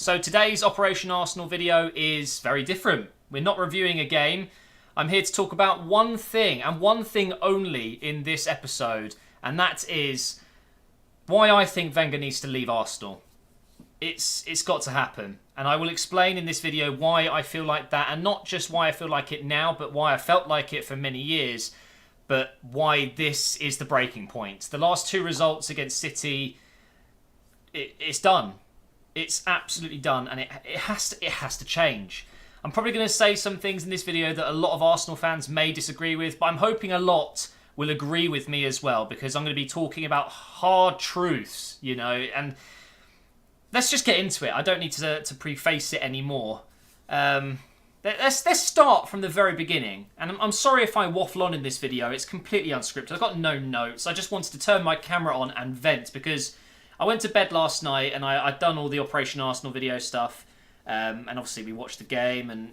So today's Operation Arsenal video is very different. We're not reviewing a game. I'm here to talk about one thing, and one thing only in this episode, and that is why I think Wenger needs to leave Arsenal. It's got to happen, and I will explain in this video why I feel like that, and not just why I feel like it now, but why I felt like it for many years, but why this is the breaking point. The last two results against City, it's done. It's absolutely done, and it has to change. I'm probably going to say some things in this video that a lot of Arsenal fans may disagree with, but I'm hoping a lot will agree with me as well, because I'm going to be talking about hard truths, you know, and let's just get into it. I don't need to preface it anymore. Let's start from the very beginning, and I'm sorry if I waffle on in this video. It's completely unscripted. I've got no notes. I just wanted to turn my camera on and vent, because I went to bed last night and I'd done all the Operation Arsenal video stuff, and obviously we watched the game, and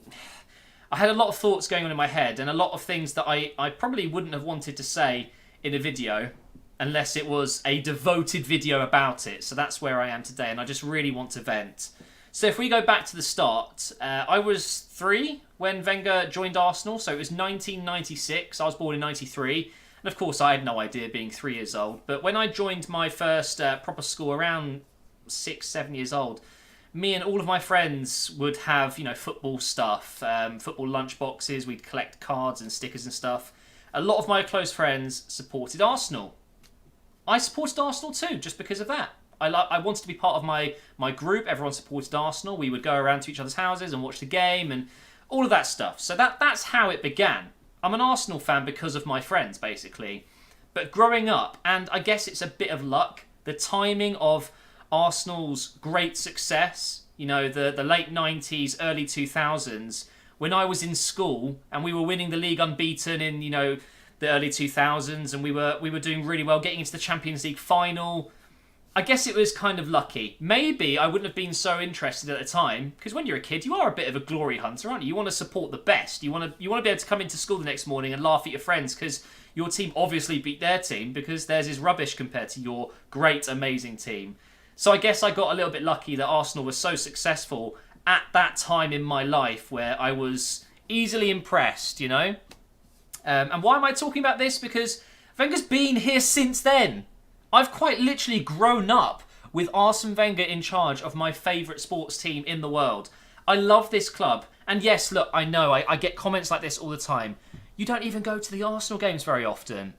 I had a lot of thoughts going on in my head, and a lot of things that I probably wouldn't have wanted to say in a video unless it was a devoted video about it. So that's where I am today, and I just really want to vent. So if we go back to the start, I was 3 when Wenger joined Arsenal, so it was 1996. I was born in 93. And of course, I had no idea being 3 years old. But when I joined my first proper school around 6, 7 years old, me and all of my friends would have, you know, football stuff, football lunch boxes. We'd collect cards and stickers and stuff. A lot of my close friends supported Arsenal. I supported Arsenal too, just because of that. I wanted to be part of my group. Everyone supported Arsenal. We would go around to each other's houses and watch the game and all of that stuff. So that's how it began. I'm an Arsenal fan because of my friends, basically. But growing up, and I guess it's a bit of luck, the timing of Arsenal's great success, you know, the late 90s, early 2000s, when I was in school and we were winning the league unbeaten in, you know, the early 2000s, and we were doing really well, getting into the Champions League final. I guess it was kind of lucky. Maybe I wouldn't have been so interested at the time, because when you're a kid, you are a bit of a glory hunter, aren't you? You want to support the best. You want to be able to come into school the next morning and laugh at your friends because your team obviously beat their team, because theirs is rubbish compared to your great, amazing team. So I guess I got a little bit lucky that Arsenal was so successful at that time in my life where I was easily impressed, you know? And why am I talking about this? Because Wenger's been here since then. I've quite literally grown up with Arsene Wenger in charge of my favourite sports team in the world. I love this club. And yes, look, I know, I get comments like this all the time. You don't even go to the Arsenal games very often.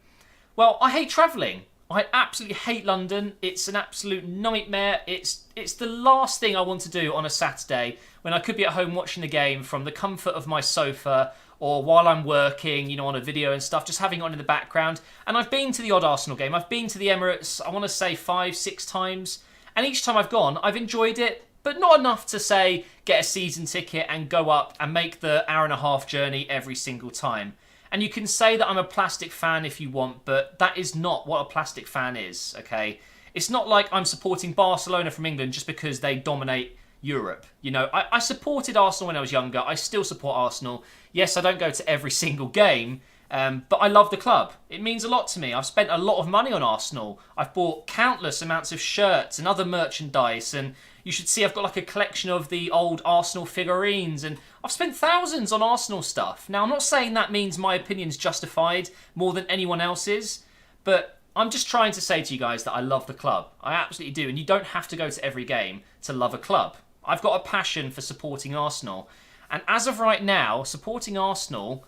Well, I hate travelling. I absolutely hate London. It's an absolute nightmare. It's the last thing I want to do on a Saturday when I could be at home watching the game from the comfort of my sofa, or while I'm working, you know, on a video and stuff, just having it on in the background. And I've been to the odd Arsenal game. I've been to the Emirates, I want to say 5, 6 times. And each time I've gone, I've enjoyed it, but not enough to say get a season ticket and go up and make the hour-and-a-half journey every single time. And you can say that I'm a plastic fan if you want, but that is not what a plastic fan is, okay? It's not like I'm supporting Barcelona from England just because they dominate Europe. You know, I supported Arsenal when I was younger. I still support Arsenal. Yes, I don't go to every single game, but I love the club. It means a lot to me. I've spent a lot of money on Arsenal. I've bought countless amounts of shirts and other merchandise, and you should see I've got like a collection of the old Arsenal figurines, and I've spent thousands on Arsenal stuff. Now, I'm not saying that means my opinion's justified more than anyone else's, but I'm just trying to say to you guys that I love the club. I absolutely do, and you don't have to go to every game to love a club. I've got a passion for supporting Arsenal. And as of right now, supporting Arsenal,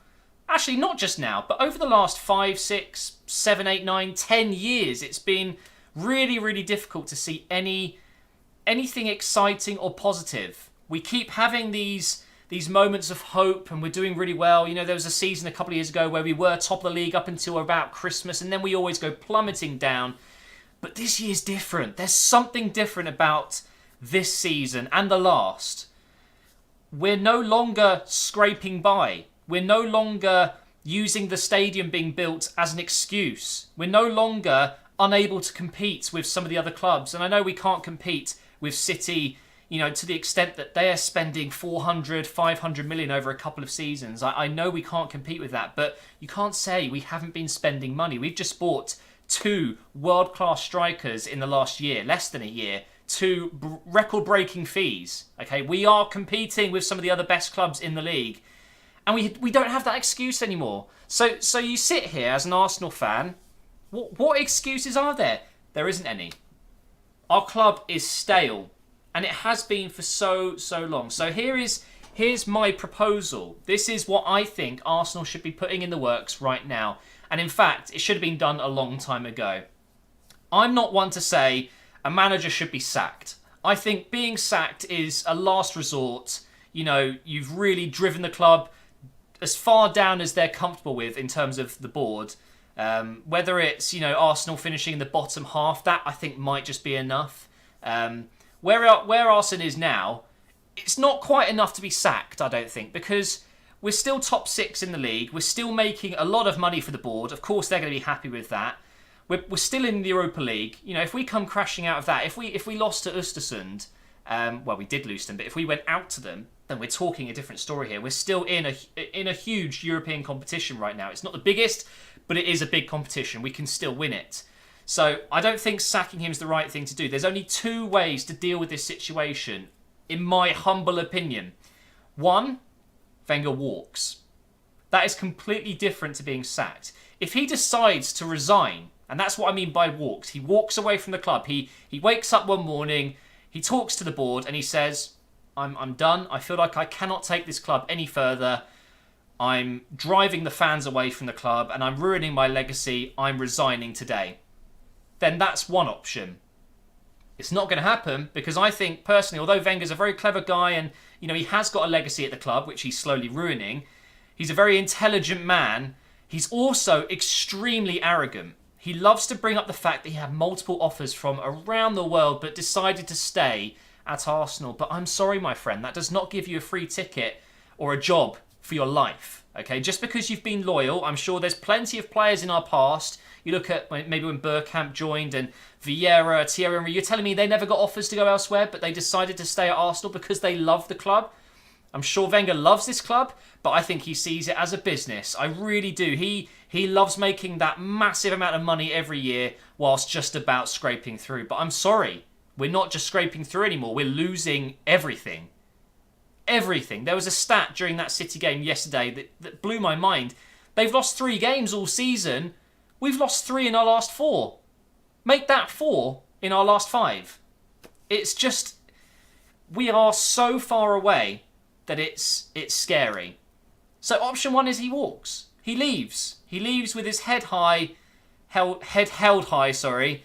actually not just now, but over the last 5, 6, 7, 8, 9, 10 years, it's been really, really difficult to see anything exciting or positive. We keep having these moments of hope, and we're doing really well. You know, there was a season a couple of years ago where we were top of the league up until about Christmas, and then we always go plummeting down. But this year's different. There's something different about this season and the last. We're no longer scraping by. We're no longer using the stadium being built as an excuse. We're no longer unable to compete with some of the other clubs. And I know we can't compete with City, you know, to the extent that they're spending 400, 500 million over a couple of seasons. I know we can't compete with that, but you can't say we haven't been spending money. We've just bought 2 world-class strikers in the last year, less than a year, to record-breaking fees. Okay, we are competing with some of the other best clubs in the league, and we don't have that excuse anymore. So you sit here as an Arsenal fan. What excuses are there? There isn't any. Our club is stale, and it has been for so long. So here's my proposal. This is what I think Arsenal should be putting in the works right now. And in fact, it should have been done a long time ago. I'm not one to say a manager should be sacked. I think being sacked is a last resort. You know, you've really driven the club as far down as they're comfortable with in terms of the board. Whether it's, you know, Arsenal finishing in the bottom half, that I think might just be enough. Where Arsene is now, it's not quite enough to be sacked, I don't think, because we're still top 6 in the league. We're still making a lot of money for the board. Of course, they're going to be happy with that. We're still in the Europa League. You know, if we come crashing out of that, if we lost to Östersund, well, we did lose them, but if we went out to them, then we're talking a different story here. We're still in a huge European competition right now. It's not the biggest, but it is a big competition. We can still win it. So I don't think sacking him is the right thing to do. There's only 2 ways to deal with this situation, in my humble opinion. 1, Wenger walks. That is completely different to being sacked. If he decides to resign, and that's what I mean by walks, he walks away from the club. He wakes up one morning, he talks to the board, and he says, I'm done. I feel like I cannot take this club any further. I'm driving the fans away from the club, and I'm ruining my legacy. I'm resigning today. Then that's one option. It's not going to happen because I think personally, although Wenger's a very clever guy and, you know, he has got a legacy at the club, which he's slowly ruining, he's a very intelligent man. He's also extremely arrogant. He loves to bring up the fact that he had multiple offers from around the world but decided to stay at Arsenal. But I'm sorry, my friend, that does not give you a free ticket or a job for your life. Okay, just because you've been loyal, I'm sure there's plenty of players in our past. You look at maybe when Bergkamp joined and Vieira, Thierry Henry, you're telling me they never got offers to go elsewhere, but they decided to stay at Arsenal because they love the club? I'm sure Wenger loves this club, but I think he sees it as a business. I really do. He loves making that massive amount of money every year whilst just about scraping through. But I'm sorry, we're not just scraping through anymore. We're losing everything. Everything. There was a stat during that City game yesterday that blew my mind. They've lost 3 games all season. We've lost 3 in our last 4. Make that 4 in our last 5. It's just, we are so far away that it's scary. So option 1 is he walks. He leaves. He leaves with his head held high.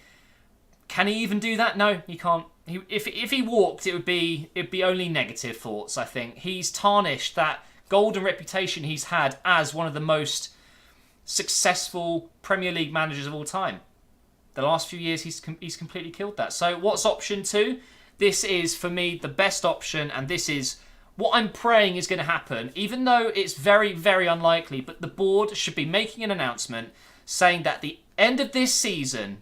Can he even do that? No, he can't. If he walked, it'd be only negative thoughts, I think. He's tarnished that golden reputation he's had as one of the most successful Premier League managers of all time. The last few years, he's completely killed that. So what's option 2? This is, for me, the best option, and this is what I'm praying is going to happen, even though it's very, very unlikely. But the board should be making an announcement saying that the end of this season,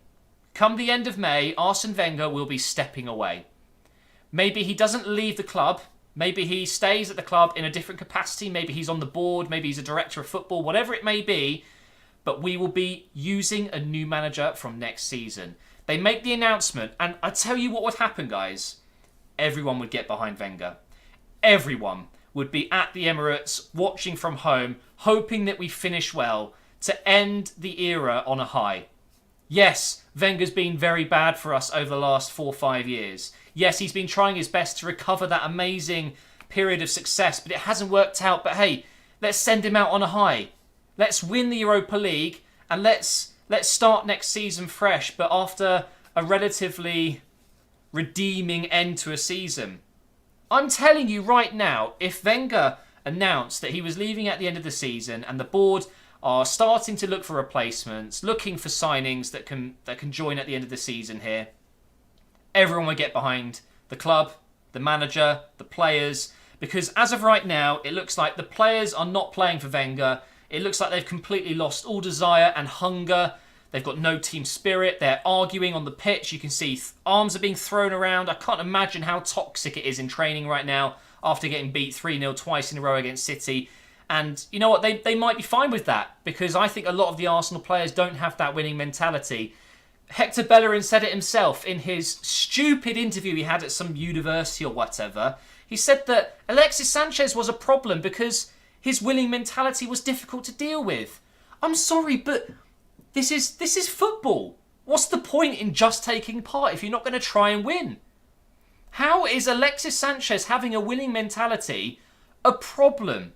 come the end of May, Arsene Wenger will be stepping away. Maybe he doesn't leave the club. Maybe he stays at the club in a different capacity. Maybe he's on the board. Maybe he's a director of football. Whatever it may be. But we will be using a new manager from next season. They make the announcement, and I tell you what would happen, guys. Everyone would get behind Wenger. Everyone would be at the Emirates, watching from home, hoping that we finish well to end the era on a high. Yes, Wenger's been very bad for us over the last 4 or 5 years. Yes, he's been trying his best to recover that amazing period of success, but it hasn't worked out. But hey, let's send him out on a high. Let's win the Europa League and let's start next season fresh, but after a relatively redeeming end to a season. I'm telling you right now, if Wenger announced that he was leaving at the end of the season and the board are starting to look for replacements, looking for signings that can join at the end of the season here, everyone would get behind the club, the manager, the players, because as of right now, it looks like the players are not playing for Wenger. It looks like they've completely lost all desire and hunger. They've got no team spirit. They're arguing on the pitch. You can see arms are being thrown around. I can't imagine how toxic it is in training right now after getting beat 3-0 twice in a row against City. And you know what? They might be fine with that because I think a lot of the Arsenal players don't have that winning mentality. Hector Bellerin said it himself in his stupid interview he had at some university or whatever. He said that Alexis Sanchez was a problem because his winning mentality was difficult to deal with. I'm sorry, but this is football. What's the point in just taking part if you're not going to try and win? How is Alexis Sanchez having a winning mentality a problem?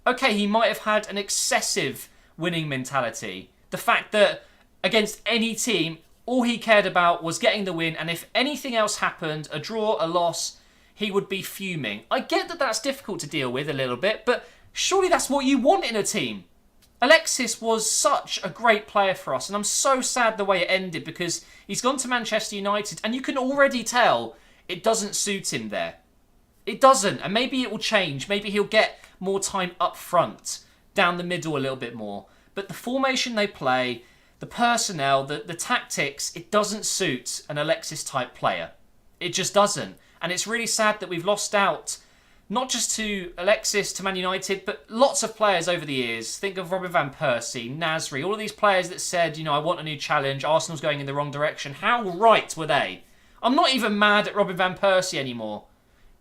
Okay, he might have had an excessive winning mentality. The fact that against any team, all he cared about was getting the win, and if anything else happened, a draw, a loss, he would be fuming. I get that that's difficult to deal with a little bit, but surely that's what you want in a team. Alexis was such a great player for us, and I'm so sad the way it ended because he's gone to Manchester United, and you can already tell it doesn't suit him there. It doesn't, and maybe it will change. Maybe he'll get more time up front, down the middle a little bit more. But the formation they play, the personnel, the tactics, it doesn't suit an Alexis-type player. It just doesn't. And it's really sad that we've lost out, not just to Alexis, to Man United, but lots of players over the years. Think of Robin van Persie, Nasri, all of these players that said, I want a new challenge, Arsenal's going in the wrong direction. How right were they? I'm not even mad at Robin van Persie anymore.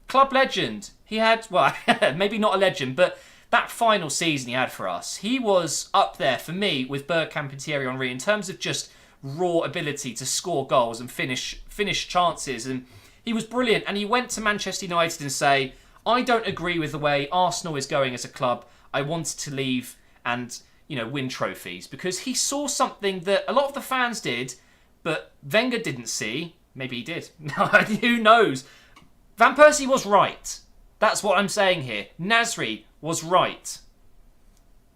Club legend. He had, well, maybe not a legend, but that final season he had for us, he was up there for me with Bergkamp and Thierry Henry in terms of just raw ability to score goals and finish chances. And he was brilliant. And he went to Manchester United and say, I don't agree with the way Arsenal is going as a club. I wanted to leave and, win trophies. Because he saw something that a lot of the fans did, but Wenger didn't see. Maybe he did. Who knows? Van Persie was right. That's what I'm saying here. Nasri was right.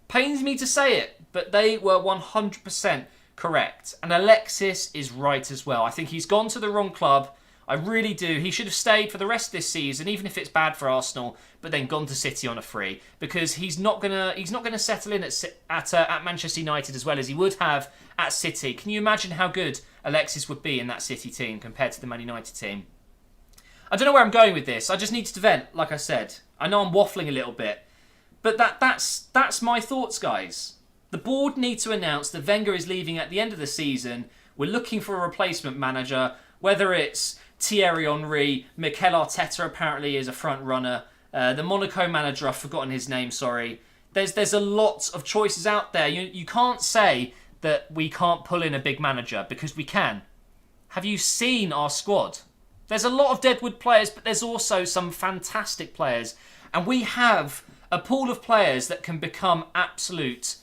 Pains me to say it, but they were 100% correct. And Alexis is right as well. I think he's gone to the wrong club. I really do. He should have stayed for the rest of this season, even if it's bad for Arsenal, but then gone to City on a free, because he's not gonna settle in at Manchester United as well as he would have at City. Can you imagine how good Alexis would be in that City team compared to the Man United team? I don't know where I'm going with this. I just needed to vent, like I said. I know I'm waffling a little bit, but that's my thoughts, guys. The board need to announce that Wenger is leaving at the end of the season. We're looking for a replacement manager, whether it's Thierry Henry, Mikel Arteta apparently is a front runner. The Monaco manager, I've forgotten his name, sorry. There's a lot of choices out there. You can't say that we can't pull in a big manager, because we can. Have you seen our squad? There's a lot of deadwood players, but there's also some fantastic players. And we have a pool of players that can become absolute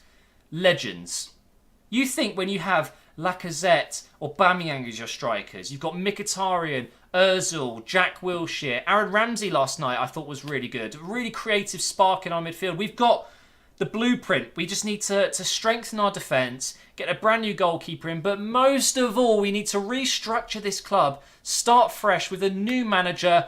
legends. You think when you have Lacazette or Aubameyang as your strikers, you've got Mkhitaryan, Ozil, Jack Wilshere, Aaron Ramsey last night I thought was really good. A really creative spark in our midfield. We've got the blueprint. We just need to strengthen our defence, get a brand new goalkeeper in, but most of all we need to restructure this club, start fresh with a new manager,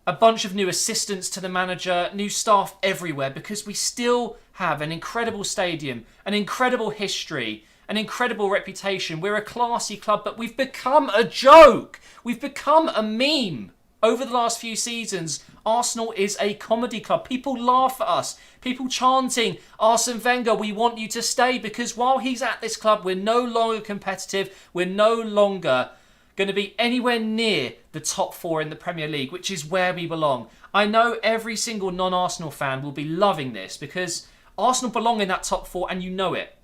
a bunch of new assistants to the manager, new staff everywhere, because we still have an incredible stadium, an incredible history, an incredible reputation. We're a classy club, but we've become a joke. We've become a meme. Over the last few seasons, Arsenal is a comedy club. People laugh at us. People chanting, Arsene Wenger, we want you to stay, because while he's at this club, we're no longer competitive. We're no longer going to be anywhere near the top four in the Premier League, which is where we belong. I know every single non-Arsenal fan will be loving this, because Arsenal belong in that top four, and you know it.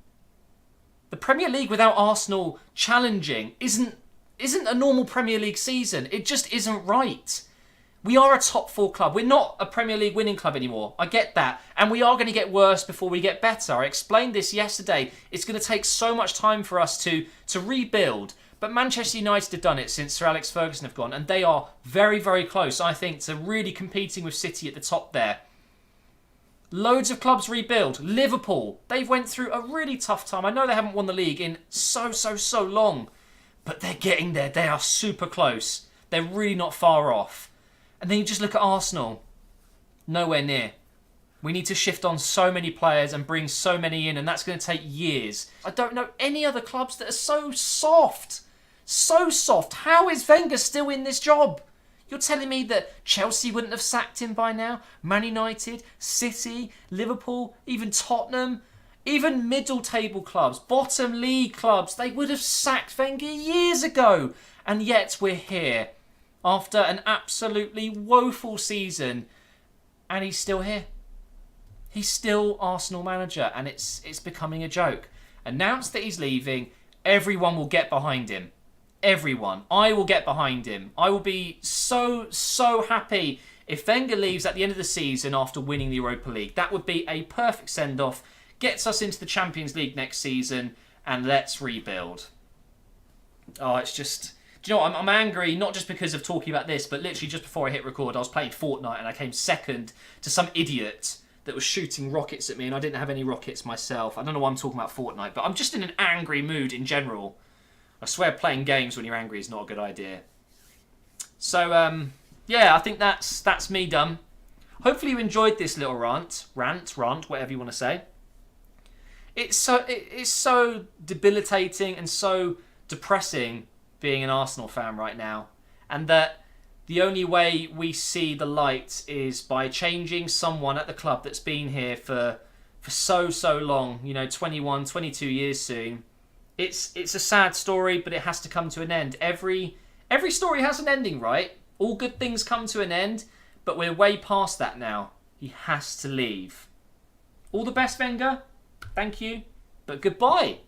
The Premier League without Arsenal challenging isn't a normal Premier League season. It just isn't right. We are a top four club. We're not a Premier League winning club anymore. I get that. And we are going to get worse before we get better. I explained this yesterday. It's going to take so much time for us to rebuild. But Manchester United have done it since Sir Alex Ferguson have gone. And they are very, very close, I think, to really competing with City at the top there. Loads of clubs rebuild. Liverpool, they've went through a really tough time. I know they haven't won the league in so long. But they're getting there. They are super close. They're really not far off. And then you just look at Arsenal. Nowhere near. We need to shift on so many players and bring so many in, and that's going to take years. I don't know any other clubs that are so soft. So soft. How is Wenger still in this job? You're telling me that Chelsea wouldn't have sacked him by now? Man United, City, Liverpool, even Tottenham. Even middle table clubs, bottom league clubs, they would have sacked Wenger years ago. And yet we're here after an absolutely woeful season, and he's still here. He's still Arsenal manager, and it's becoming a joke. Announced that he's leaving, everyone will get behind him. Everyone. I will get behind him. I will be so happy if Wenger leaves at the end of the season after winning the Europa League. That would be a perfect send-off. Gets us into the Champions League next season, and let's rebuild. Oh, it's just... Do you know what? I'm angry, not just because of talking about this, but literally just before I hit record, I was playing Fortnite and I came second to some idiot that was shooting rockets at me, and I didn't have any rockets myself. I don't know why I'm talking about Fortnite, but I'm just in an angry mood in general. I swear playing games when you're angry is not a good idea. So, yeah, I think that's me done. Hopefully you enjoyed this little rant, whatever you want to say. It's so debilitating and so depressing being an Arsenal fan right now, and that the only way we see the light is by changing someone at the club that's been here for so long, 21, 22 years soon. It's a sad story, but it has to come to an end. Every story has an ending, right? All good things come to an end, but we're way past that now. He has to leave. All the best, Wenger. Thank you, but goodbye.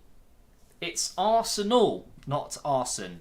It's Arsenal, not arson.